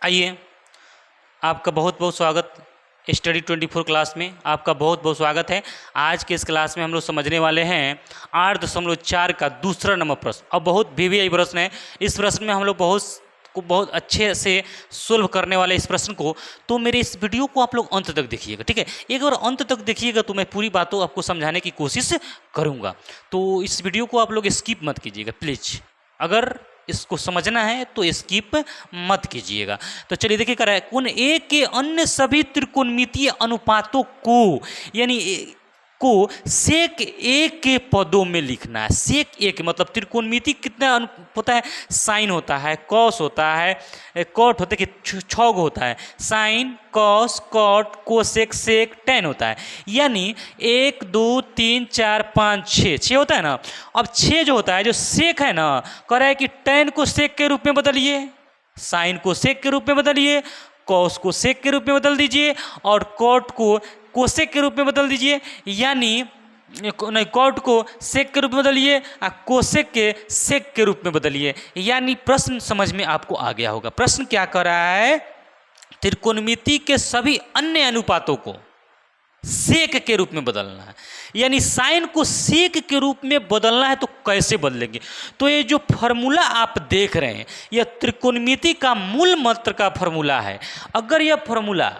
आइए, आपका बहुत बहुत स्वागत स्टडी 24 क्लास में। आपका बहुत बहुत स्वागत है। आज के इस क्लास में हम लोग समझने वाले हैं 8.4 का दूसरा नंबर प्रश्न। अब बहुत वीवीआई प्रश्न है। इस प्रश्न में हम लोग बहुत अच्छे से सोल्व करने वाले इस प्रश्न को। तो मेरे इस वीडियो को आप लोग अंत तक देखिएगा, ठीक है। एक बार अंत तक देखिएगा तो मैं पूरी बातों आपको समझाने की कोशिश करूँगा। तो इस वीडियो को आप लोग स्किप मत कीजिएगा प्लीज़। अगर इसको समझना है तो स्किप मत कीजिएगा। तो चलिए देखिए, कर रहा है कोण ए के अन्य सभी त्रिकोणमितीय अनुपातों को यानी सेक ए के पदों में लिखना है। सेक ए के मतलब त्रिकोणमिति कितना होता है? साइन होता है, कॉस होता है, कॉट होता है कि छौग होता है, sine cos cot cosec sec tan होता है। यानी 1 2 3 4 5 6 होता है ना। अब 6 जो होता है, जो सेक है ना, कह रहा है कि टेन को सेक के रूप में बदलिए, साइन को सेक के रूप में बदलिए, कॉस को सेक के रूप में बदल दीजिए और कॉट को कोसेक के रूप में बदल दीजिए। यानी नहीं, कॉट को सेक के रूप में बदलिए और कोसेक के सेक के रूप में बदलिए। यानी प्रश्न समझ में आपको आ गया होगा। प्रश्न क्या कर रहा है? त्रिकोणमिति के सभी अन्य अनुपातों को सेक के रूप में बदलना है। यानी साइन को सेक के रूप में बदलना है। तो कैसे बदलेंगे? तो ये जो फॉर्मूला आप देख रहे हैं, यह त्रिकोणमिति का मूल मंत्र का फॉर्मूला है। अगर यह फॉर्मूला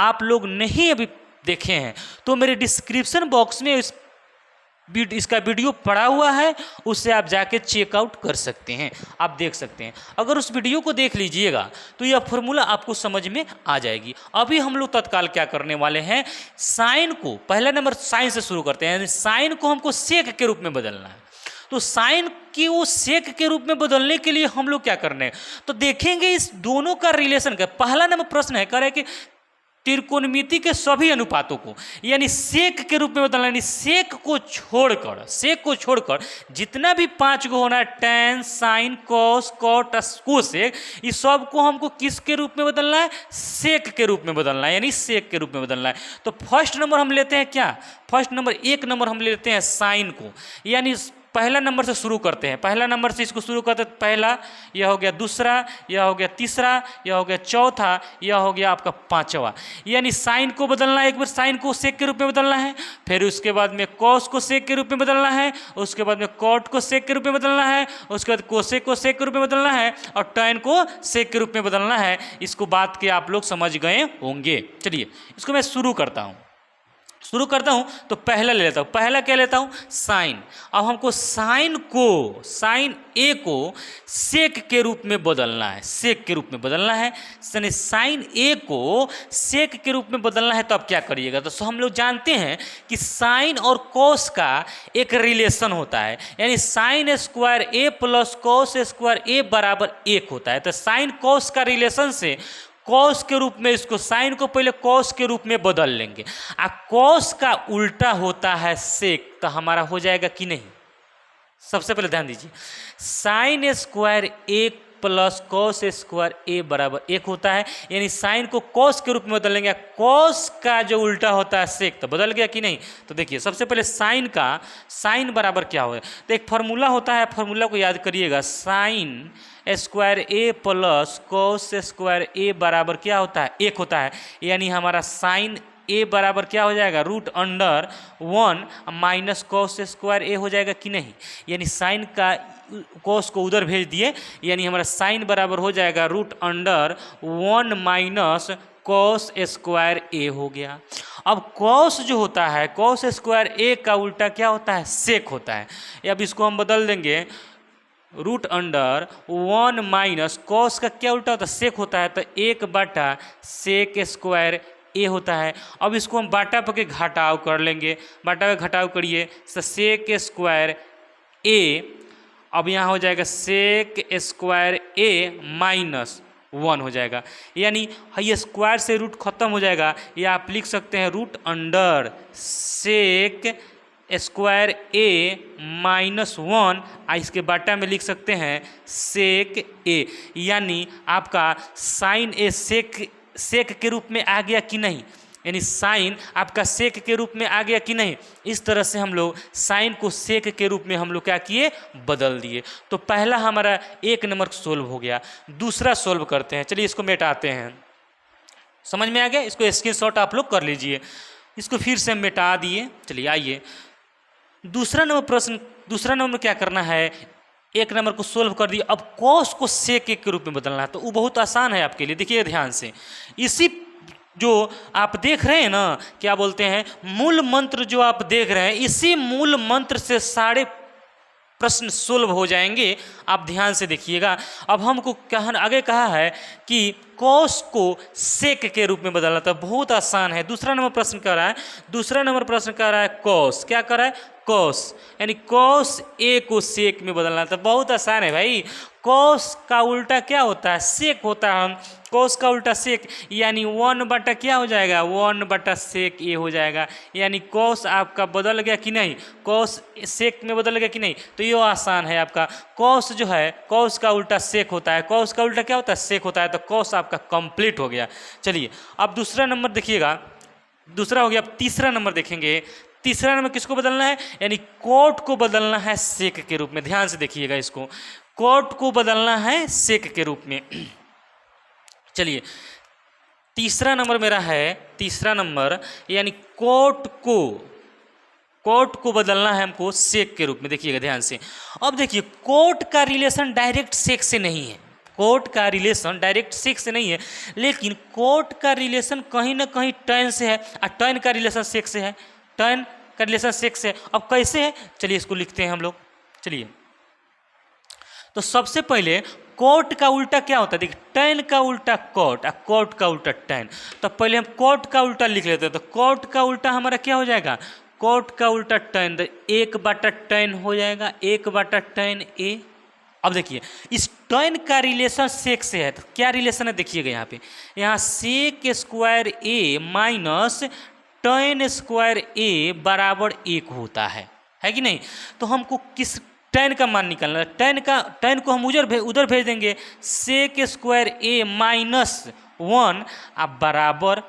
आप लोग नहीं अभी देखे हैं तो मेरे डिस्क्रिप्शन बॉक्स में इसका वीडियो पड़ा हुआ है, उससे आप जाके चेकआउट कर सकते हैं, आप देख सकते हैं। अगर उस वीडियो को देख लीजिएगा तो यह फॉर्मूला आपको समझ में आ जाएगी। अभी हम लोग तत्काल क्या करने वाले हैं? साइन को, पहला नंबर साइन से शुरू करते हैं। यानी साइन को हमको सेक के रूप में बदलना है। तो साइन की वो सेक के रूप में बदलने के लिए हम लोग क्या करने हैं? तो देखेंगे इस दोनों का रिलेशन का। पहला नंबर प्रश्न है, कह रहे हैं कि त्रिकोणमिति के सभी अनुपातों को यानी सेक के रूप में बदलना। यानी सेक को छोड़कर जितना भी 5 गो होना है, tan sine cos cot cosec, इस सब को हमको किसके रूप में बदलना है? सेक के रूप में बदलना है। यानी सेक के रूप में बदलना है। तो फर्स्ट नंबर हम लेते हैं क्या? फर्स्ट नंबर 1 नंबर हम लेते हैं साइन को। यानी पहला नंबर से शुरू करते हैं। पहला नंबर से इसको शुरू करते हैं। पहला, यह हो गया दूसरा, यह हो गया तीसरा, यह हो गया चौथा, यह हो गया आपका पांचवा। यानी साइन को बदलना है। एक बार साइन को सेक के रूप में बदलना है, फिर उसके बाद में कॉस को सेक के रूप में बदलना है, उसके बाद में कॉट को सेक के रूप में बदलना है, उसके बाद कोसेक को सेक के रूप में बदलना है और टेन को सेक के रूप में बदलना है। इसको बात के आप लोग समझ गए होंगे। चलिए इसको मैं शुरू करता हूँ। तो पहला ले लेता हूँ। पहला क्या लेता हूँ? साइन। अब हमको साइन ए को सेक के रूप में बदलना है। सेक के रूप में बदलना है। यानी साइन ए को सेक के रूप में बदलना है। तो अब क्या करिएगा? तो हम लोग जानते हैं कि साइन और कॉस का एक रिलेशन होता है। यानी साइन स्क्वायर ए प्लस कॉस स्क्वायर ए बराबर 1 होता है। तो साइन कॉस का रिलेशन से कॉस के रूप में, इसको साइन को पहले कॉस के रूप में बदल लेंगे। आ कॉस का उल्टा होता है सेक। तो हमारा हो जाएगा कि नहीं? सबसे पहले ध्यान दीजिए, साइन स्क्वायर ए प्लस कॉस स्क्वायर ए बराबर 1 होता है। यानी साइन को कॉस के रूप में बदल लेंगे। कॉस का जो उल्टा होता है सेक, तो बदल गया कि नहीं? तो देखिए, सबसे पहले साइन बराबर क्या हो? तो एक फार्मूला होता है, फार्मूला को याद करिएगा। साइन स्क्वायर ए प्लस कॉस स्क्वायर ए बराबर क्या होता है? 1 होता है। यानी हमारा साइन ए बराबर क्या हो जाएगा? √1 माइनस कॉस स्क्वायर ए हो जाएगा कि नहीं? यानी साइन का कॉस को उधर भेज दिए। यानी हमारा साइन बराबर हो जाएगा √1 माइनस कॉस स्क्वायर ए हो गया। अब कॉस जो होता है, कॉस स्क्वायर ए का उल्टा क्या होता है? सेक होता है। अब इसको हम बदल देंगे, √1 माइनस कॉस का क्या उल्टा होता है? सेक होता है। तो 1 सेक स्क्वायर ए होता है। अब इसको हम बाटा पके घटाव कर लेंगे। बाटा पे घटाव करिए, सेक स्क्वायर ए, अब यहाँ हो जाएगा सेक स्क्वायर ए माइनस 1 हो जाएगा। यानी ये स्क्वायर से रूट खत्म हो जाएगा। या आप लिख सकते हैं √सेक स्क्वायर ए माइनस 1, इसके बाटा में लिख सकते हैं सेक ए। यानी आपका साइन ए सेक के रूप में आ गया कि नहीं? यानी साइन आपका सेक के रूप में आ गया कि नहीं। इस तरह से हम लोग साइन को सेक के रूप में हम लोग क्या किए, बदल दिए। तो पहला हमारा 1 नंबर सोल्व हो गया। दूसरा सोल्व करते हैं, चलिए इसको मिटाते हैं। समझ में आ गया, इसको स्क्रीनशॉट आप लोग कर लीजिए। इसको फिर से मिटा दिए। चलिए आइए दूसरा नंबर प्रश्न। दूसरा नंबर में क्या करना है, 1 नंबर को सोल्व कर दिया। अब कॉस को सेक के रूप में बदलना है, तो वो बहुत आसान है आपके लिए। देखिए ध्यान से, इसी जो आप देख रहे हैं ना, क्या बोलते हैं, मूल मंत्र जो आप देख रहे हैं, इसी मूल मंत्र से सारे प्रश्न सोल्व हो जाएंगे। आप ध्यान से देखिएगा। अब हमको आगे कहा है कि कॉस को सेक के रूप में बदलना, तो बहुत आसान है। दूसरा नंबर प्रश्न कर रहा है, दूसरा नंबर प्रश्न कर रहा है कॉस, क्या कर रहा है, कॉस, यानी कॉस ए को सेक में बदलना। तो बहुत आसान है भाई। कॉस का उल्टा क्या होता है, सेक होता है। कॉस का उल्टा सेक, यानी 1 बटा क्या हो जाएगा, 1 बटा सेक ए हो जाएगा। यानी कॉस आपका बदल गया कि नहीं, कॉस सेक में बदल गया कि नहीं। तो ये आसान है आपका। कॉस जो है, कॉस का उल्टा सेक होता है, कॉस का उल्टा क्या होता है, सेक होता है। तो कॉस आपका कंप्लीट हो गया। चलिए अब दूसरा नंबर देखिएगा, दूसरा हो गया। अब तीसरा नंबर देखेंगे। तीसरा नंबर किसको बदलना है, यानी कोट को बदलना है सेक के रूप में। ध्यान से देखिएगा, इसको कोट को बदलना है सेक के रूप में। चलिए तीसरा नंबर मेरा है, तीसरा नंबर यानी कोट को बदलना है हमको सेक के रूप में। देखिएगा ध्यान से। अब देखिए कोट का रिलेशन डायरेक्ट सेक से नहीं है, कोट का रिलेशन डायरेक्ट सेक से नहीं है, लेकिन कोट का रिलेशन कहीं ना कहीं टर्न से है, और टर्न का रिलेशन सेक से है, टर्न का रिलेशन सेक से है। अब कैसे है, चलिए इसको लिखते हैं हम लोग। चलिए तो सबसे पहले कोट का उल्टा क्या होता है, देखिए टर्न का उल्टा कोट, और कोट का उल्टा टर्न। तो पहले हम कोट का उल्टा लिख लेते हैं। तो कोट का उल्टा हमारा क्या हो जाएगा, कोट का उल्टा टर्न, तो 1 बटा टर्न हो जाएगा, 1 बटा टर्न ए। अब देखिए इस टर्न का रिलेशन सेक से है, तो क्या रिलेशन है देखिएगा यहाँ पे, यहाँ सेक स्क्वायर ए माइनस टर्न स्क्वायर ए बराबर 1 होता है कि नहीं। तो हमको किस टर्न का मान निकालना है, टर्न को हम उधर भेज देंगे, सेक स्क्वायर ए माइनस 1 अब बराबर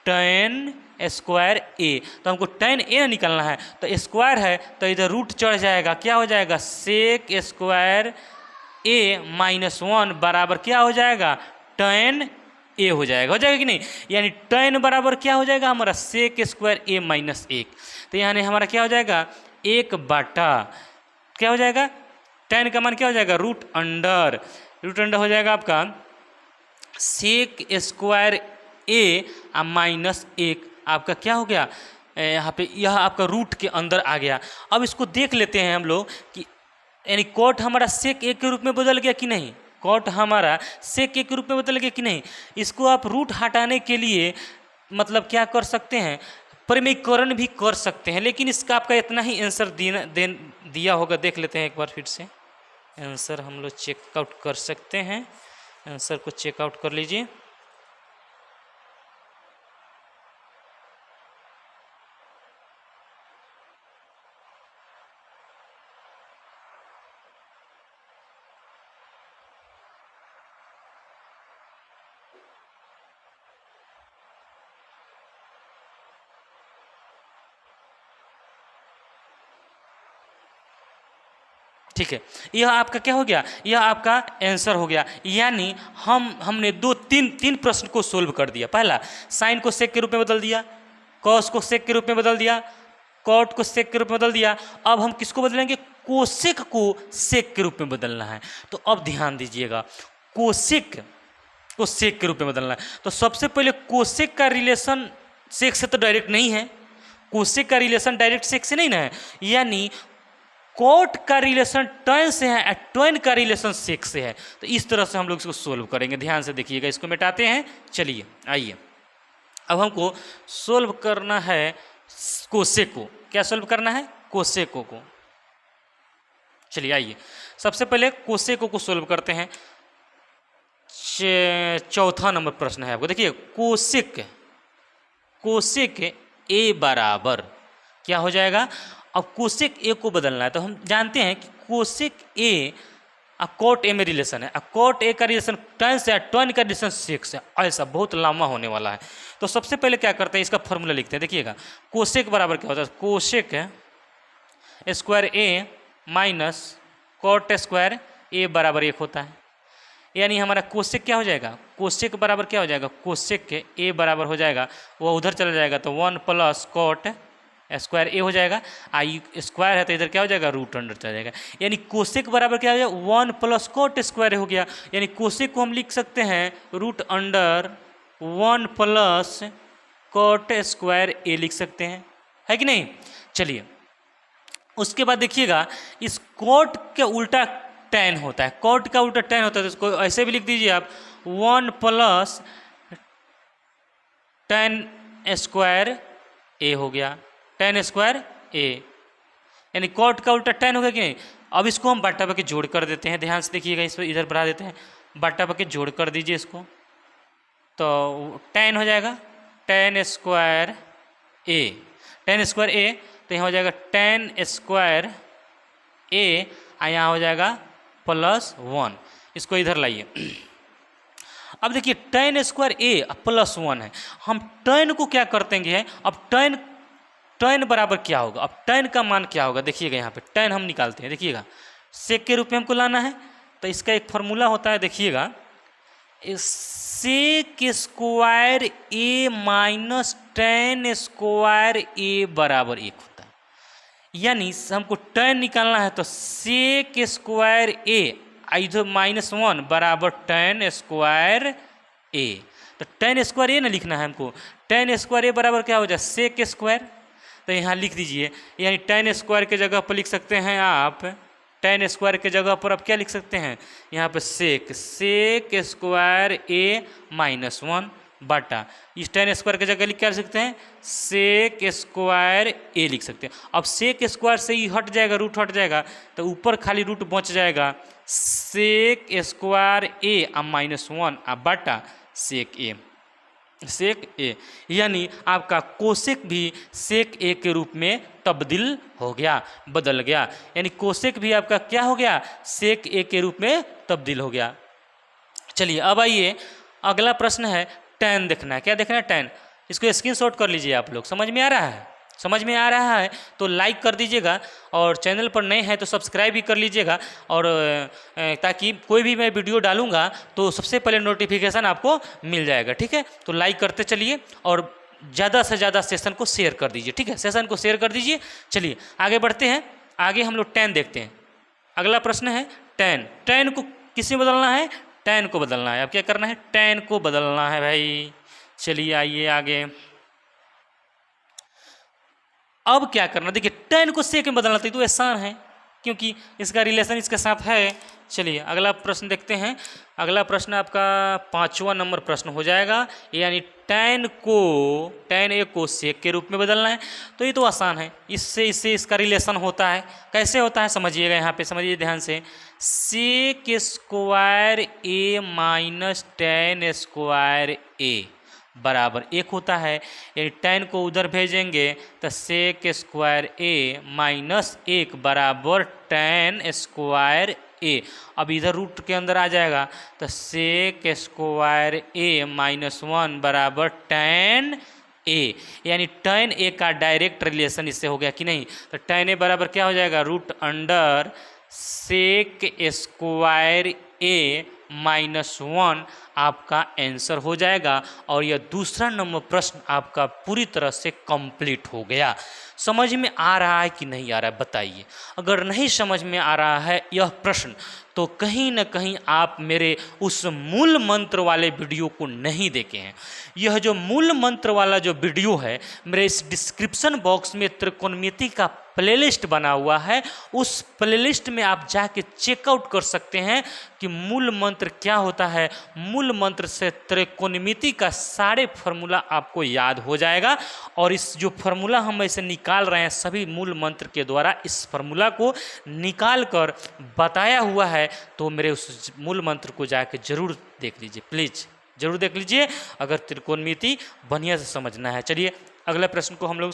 टर्न स्क्वायर ए। तो हमको टर्न ए निकालना है, तो स्क्वायर है तो इधर रूट चढ़ जाएगा, क्या हो जाएगा, सेक स्क्वायर ए माइनस 1 बराबर क्या हो जाएगा, टर्न ए हो जाएगा कि नहीं। यानी टर्न बराबर क्या हो जाएगा हमारा, सेक स्क्वायर ए माइनस 1। तो यानी हमारा क्या हो जाएगा, 1 बटा क्या हो जाएगा, टर्न का मान क्या हो जाएगा, रूट अंडर हो जाएगा आपका सेक स्क्वायर ए माइनस 1। आपका क्या हो गया यहाँ पे, यह आपका रूट के अंदर आ गया। अब इसको देख लेते हैं हम लोग कि यानी कोट हमारा सेक ए के रूप में बदल गया कि नहीं, कोट हमारा सेक ए के रूप में बदल गया कि नहीं। इसको आप रूट हटाने के लिए मतलब क्या कर सकते हैं, परिमेयकरण भी कर सकते हैं, लेकिन इसका आपका इतना ही आंसर दिया होगा। देख लेते हैं एक बार फिर से आंसर हम लोग चेकआउट कर सकते हैं। आंसर को चेकआउट कर लीजिए। ठीक है, यह आपका क्या हो गया, यह आपका आंसर हो गया। यानी हमने तीन प्रश्न को सोल्व कर दिया। पहला साइन को सेक के रूप में बदल दिया, कॉस को सेक के रूप में बदल दिया, कॉट को सेक के रूप में बदल दिया। अब हम किसको बदलेंगे, कोसेक को सेक के रूप में बदलना है। तो अब ध्यान दीजिएगा, कोसेक को सेक के रूप में बदलना है। तो सबसे पहले कोसेक का रिलेशन सेक से तो डायरेक्ट नहीं है, कोसेक का रिलेशन डायरेक्ट सेक से नहीं ना है, यानी कोट का रिलेशन टर्न से है और टर्न का रिलेशन सेक से है। तो इस तरह से हम लोग इसको सोल्व करेंगे। ध्यान से देखिएगा, इसको मिटाते हैं। चलिए आइए, अब हमको सोल्व करना है कोसेक को। क्या सोल्व करना है, कोसेक को। चलिए आइए, सबसे पहले कोसेक को सोल्व करते हैं। चौथा नंबर प्रश्न है आपको। देखिए कोसेक ए बराबर क्या हो जाएगा। अब कोसेक ए को बदलना है, तो हम जानते हैं कि कोसेक ए कॉट ए में रिलेशन है, कॉट ए का रिलेशन tan से है, tan का रिलेशन सेक से, ऐसा बहुत लंबा होने वाला है। तो सबसे पहले क्या करते हैं, इसका फॉर्मूला लिखते हैं। देखिएगा कोसेक बराबर क्या होता है, कोसेक स्क्वायर ए माइनस कॉट स्क्वायर ए बराबर 1 होता है। यानी हमारा कोसेक क्या हो जाएगा, कोसेक बराबर क्या हो जाएगा, कोसेक के ए बराबर हो जाएगा, वो उधर चला जाएगा तो 1 प्लस कॉट स्क्वायर ए हो जाएगा, आई स्क्वायर है तो इधर क्या हो जाएगा, रूट अंडर चला जाएगा। यानी कोसेक बराबर क्या हो जाएगा, 1 प्लस कॉट स्क्वायर हो गया। यानी कोसेक को हम लिख सकते हैं root under 1 plus cot square A लिख सकते हैं, है कि नहीं। चलिए उसके बाद देखिएगा इस कॉट के उल्टा tan होता है, कॉट का उल्टा tan होता है, तो इसको ऐसे भी लिख दीजिए आप 1 प्लस tan स्क्वायर ए हो गया, tan स्क्वायर ए, यानी कॉट का उल्टा tan हो गया कि नहीं। अब इसको हम बट्टा पे के जोड़ कर देते हैं, ध्यान से देखिएगा, इस पर इधर बढ़ा देते हैं, बट्टा पे के जोड़ कर दीजिए इसको, तो tan हो जाएगा tan स्क्वायर ए, tan स्क्वायर ए, तो यहाँ हो जाएगा tan स्क्वायर ए, यहाँ हो जाएगा +1। इसको इधर लाइए। अब देखिए tan स्क्वायर ए +1 है, हम tan को क्या कर देंगे, अब tan बराबर क्या होगा, अब tan का मान क्या होगा, देखिएगा यहाँ पे tan हम निकालते हैं। देखिएगा सेक के रूप में हमको लाना है, तो इसका एक फार्मूला होता है, देखिएगा सेक स्क्वायर ए माइनस tan स्क्वायर ए बराबर 1 होता है। यानी हमको tan निकालना है तो सेक स्क्वायर ए इधर -1 बराबर tan स्क्वायर ए, तो tan स्क्वायर ए ना लिखना है हमको, tan स्क्वायर ए बराबर क्या हो जाए, सेक स्क्वायर, तो यहाँ लिख दीजिए। यानी tan स्क्वायर के जगह पर लिख सकते हैं आप, tan स्क्वायर के जगह पर आप क्या लिख सकते हैं, यहाँ पे सेक स्क्वायर ए -1 बटा इस tan स्क्वायर की जगह क्या लिख सकते हैं, सेक स्क्वायर ए लिख सकते हैं। अब सेक स्क्वायर से ही हट जाएगा, रूट हट जाएगा, तो ऊपर खाली रूट बच जाएगा, सेक स्क्वायर ए -1 बटा सेक ए, यानी आपका कोसेक भी सेक ए के रूप में तब्दील हो गया, बदल गया। यानी कोसेक भी आपका क्या हो गया, सेक ए के रूप में तब्दील हो गया। चलिए अब आइए अगला प्रश्न है, tan देखना है। क्या देखना है, tan। इसको स्क्रीनशॉट कर लीजिए आप लोग। समझ में आ रहा है, समझ में आ रहा है तो लाइक कर दीजिएगा, और चैनल पर नए हैं तो सब्सक्राइब भी कर लीजिएगा, और ताकि कोई भी मैं वीडियो डालूंगा तो सबसे पहले नोटिफिकेशन आपको मिल जाएगा, ठीक है। तो लाइक करते चलिए और ज़्यादा से ज़्यादा सेशन को शेयर कर दीजिए, ठीक है, सेशन को शेयर कर दीजिए। चलिए आगे बढ़ते हैं, आगे हम लोग tan देखते हैं। अगला प्रश्न है tan को किस में बदलना है, tan को बदलना है। अब क्या करना है, tan को बदलना है भाई। चलिए आइए आगे, अब क्या करना, देखिए tan को सेक में बदलना तो आसान है, क्योंकि इसका रिलेशन इसके साथ है। चलिए अगला प्रश्न देखते हैं। अगला प्रश्न आपका 5वां नंबर प्रश्न हो जाएगा, यानी tan ए को सेक के रूप में बदलना है। तो ये तो आसान है, इससे इसका रिलेशन होता है। कैसे होता है समझिएगा, यहाँ पे समझिए ध्यान से, सेक स्क्वायर ए माइनस tan स्क्वायर ए बराबर 1 होता है। यानी tan को उधर भेजेंगे तो सेक स्क्वायर ए -1 बराबर tan स्क्वायर ए। अब इधर रूट के अंदर आ जाएगा तो सेक स्क्वायर ए -1 बराबर tan ए, यानी tan ए का डायरेक्ट रिलेशन इससे हो गया कि नहीं। तो tan ए बराबर क्या हो जाएगा, रूट अंडर सेक स्क्वायर ए -1 आपका आंसर हो जाएगा। और यह दूसरा नंबर प्रश्न आपका पूरी तरह से कंप्लीट हो गया। समझ में आ रहा है कि नहीं आ रहा है बताइए। अगर नहीं समझ में आ रहा है यह प्रश्न, तो कहीं ना कहीं आप मेरे उस मूल मंत्र वाले वीडियो को नहीं देखे हैं। यह जो मूल मंत्र वाला जो वीडियो है, मेरे इस डिस्क्रिप्शन बॉक्स में त्रिकोणमिति का प्लेलिस्ट बना हुआ है, उस प्लेलिस्ट में आप जाके चेकआउट कर सकते हैं कि मूल मंत्र क्या होता है। मूल मंत्र से त्रिकोणमिति का सारे फार्मूला आपको याद हो जाएगा। और इस जो फार्मूला हम ऐसे निकाल रहे हैं, सभी मूल मंत्र के द्वारा इस फार्मूला को निकाल कर बताया हुआ है। तो मेरे उस मूल मंत्र को जाके जरूर देख लीजिए, प्लीज़ जरूर देख लीजिए, अगर त्रिकोणमिति बढ़िया से समझना है। चलिए अगले प्रश्न को हम लोग